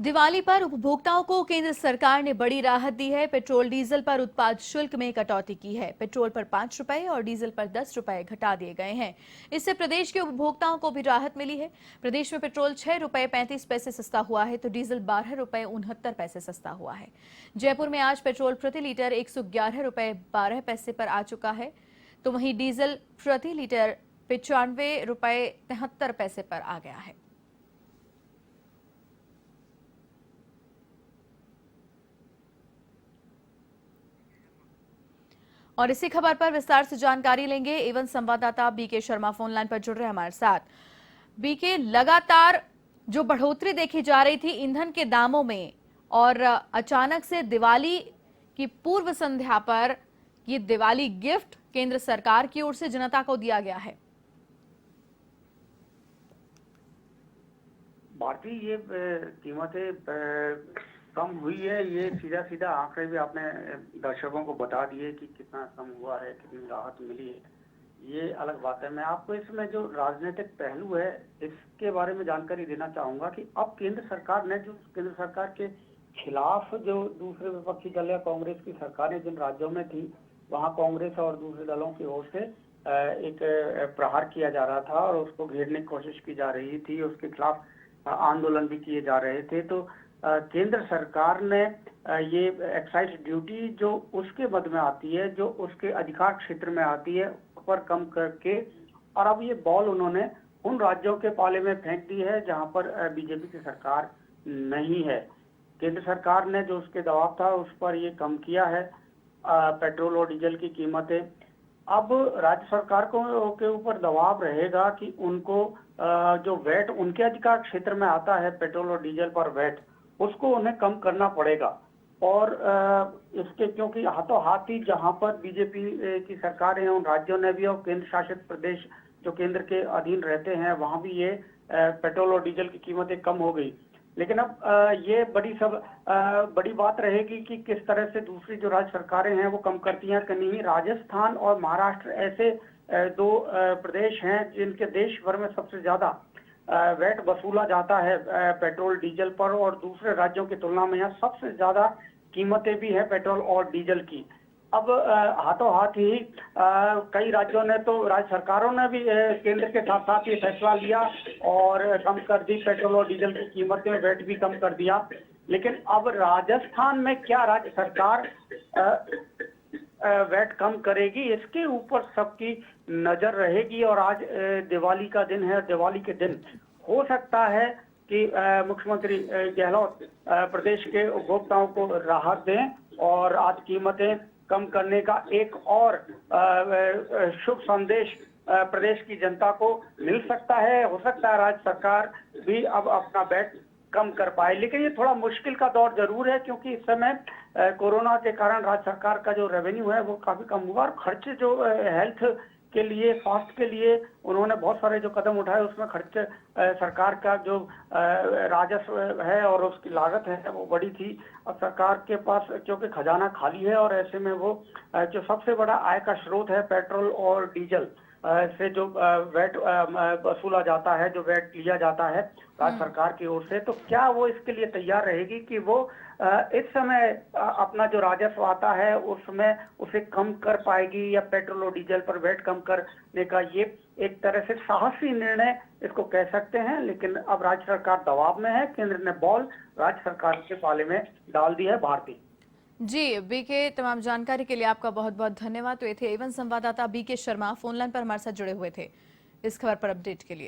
दिवाली पर उपभोक्ताओं को केंद्र सरकार ने बड़ी राहत दी है। पेट्रोल डीजल पर उत्पाद शुल्क में कटौती की है। पेट्रोल पर 5 रुपए और डीजल पर 10 रुपए घटा दिए गए हैं। इससे प्रदेश के उपभोक्ताओं को भी राहत मिली है। प्रदेश में पेट्रोल 6 रुपए 35 पैसे सस्ता हुआ है तो डीजल 12 रुपए 69 पैसे सस्ता हुआ है। जयपुर में आज पेट्रोल प्रति लीटर 111 रुपए 12 पैसे पर आ चुका है तो वहीं डीजल प्रति लीटर 95 रुपए 73 पैसे पर आ गया है। और इसी खबर पर विस्तार से जानकारी लेंगे एवं संवाददाता बीके शर्मा फोन लाइन पर जुड़ रहे हमारे साथ। बीके, लगातार जो बढ़ोतरी देखी जा रही थी ईंधन के दामों में और अचानक से दिवाली की पूर्व संध्या पर ये दिवाली गिफ्ट केंद्र सरकार की ओर से जनता को दिया गया है। भारतीय ये कीमतें कम हुई है, ये सीधा सीधा आंकड़े भी आपने दर्शकों को बता दिए कि कितना कम हुआ है, कितनी राहत मिली है। ये अलग बात है। मैं आपको इसमें जो राजनीतिक पहलू है इसके बारे में जानकारी देना चाहूंगा कि अब केंद्र सरकार ने जो केंद्र सरकार के खिलाफ जो दूसरे विपक्षी दल या कांग्रेस की सरकारें जिन राज्यों में थी वहां कांग्रेस और दूसरे दलों की ओर से एक प्रहार किया जा रहा था और उसको घेरने की कोशिश की जा रही थी, उसके खिलाफ आंदोलन भी किए जा रहे थे। तो केंद्र सरकार ने ये एक्साइज ड्यूटी जो उसके मद में आती है, जो उसके अधिकार क्षेत्र में आती है, उस पर कम करके और अब ये बॉल उन्होंने उन राज्यों के पाले में फेंक दी है जहां पर बीजेपी की सरकार नहीं है। केंद्र सरकार ने जो उसके दबाव था उस पर ये कम किया है पेट्रोल और डीजल की कीमतें। अब राज्य सरकार को के ऊपर दबाव रहेगा कि उनको जो वैट उनके अधिकार क्षेत्र में आता है पेट्रोल और डीजल पर वैट, उसको उन्हें कम करना पड़ेगा। और इसके क्योंकि हाथों हाथ ही जहां पर बीजेपी की सरकार है उन राज्यों ने भी और केंद्र शासित प्रदेश जो केंद्र के अधीन रहते हैं वहां भी ये पेट्रोल और डीजल की कीमतें कम हो गई। लेकिन अब ये बड़ी बात रहेगी कि किस तरह से दूसरी जो राज्य सरकारें हैं वो कम करती हैं कि नहीं। राजस्थान और महाराष्ट्र ऐसे दो प्रदेश हैं जिनके देश भर में सबसे ज्यादा वैट वसूला जाता है पेट्रोल डीजल पर और दूसरे राज्यों की तुलना में यहाँ सबसे ज्यादा कीमतें भी है पेट्रोल और डीजल की। अब हाथों हाथ ही कई राज्यों ने तो राज्य सरकारों ने भी केंद्र के साथ साथ ये फैसला लिया और कम कर दी पेट्रोल और डीजल की कीमतें, वैट भी कम कर दिया। लेकिन अब राजस्थान में क्या राज्य सरकार वैट कम करेगी, इसके ऊपर सबकी नजर रहेगी। और आज दिवाली का दिन है। दिवाली के दिन हो सकता है कि मुख्यमंत्री गहलोत प्रदेश के उपभोक्ताओं को राहत दें और आज कीमतें कम करने का एक और शुभ संदेश प्रदेश की जनता को मिल सकता है। हो सकता है राज्य सरकार भी अब अपना वैट कम कर पाए, लेकिन ये थोड़ा मुश्किल का दौर जरूर है क्योंकि इस समय कोरोना के कारण राज्य सरकार का जो रेवेन्यू है वो काफी कम हुआ और खर्च जो हेल्थ के लिए, स्वास्थ्य के लिए उन्होंने बहुत सारे जो कदम उठाए उसमें खर्च सरकार का जो राजस्व है और उसकी लागत है वो बड़ी थी। अब सरकार के पास क्योंकि खजाना खाली है और ऐसे में वो जो सबसे बड़ा आय का स्रोत है पेट्रोल और डीजल से जो वैट वसूला जाता है, जो वैट लिया जाता है राज्य सरकार की ओर से, तो क्या वो इसके लिए तैयार रहेगी कि वो इस समय अपना जो राजस्व आता है उसमें उसे कम कर पाएगी या पेट्रोल और डीजल पर वैट कम करने का ये एक तरह से साहसी निर्णय इसको कह सकते हैं। लेकिन अब राज्य सरकार दबाव में है, केंद्र ने बॉल राज्य सरकार के पाले में डाल दी है। भारती जी, बीके, तमाम जानकारी के लिए आपका बहुत बहुत धन्यवाद। तो ये थे एवं संवाददाता बीके शर्मा फोन लाइन पर हमारे साथ जुड़े हुए थे इस खबर पर अपडेट के लिए।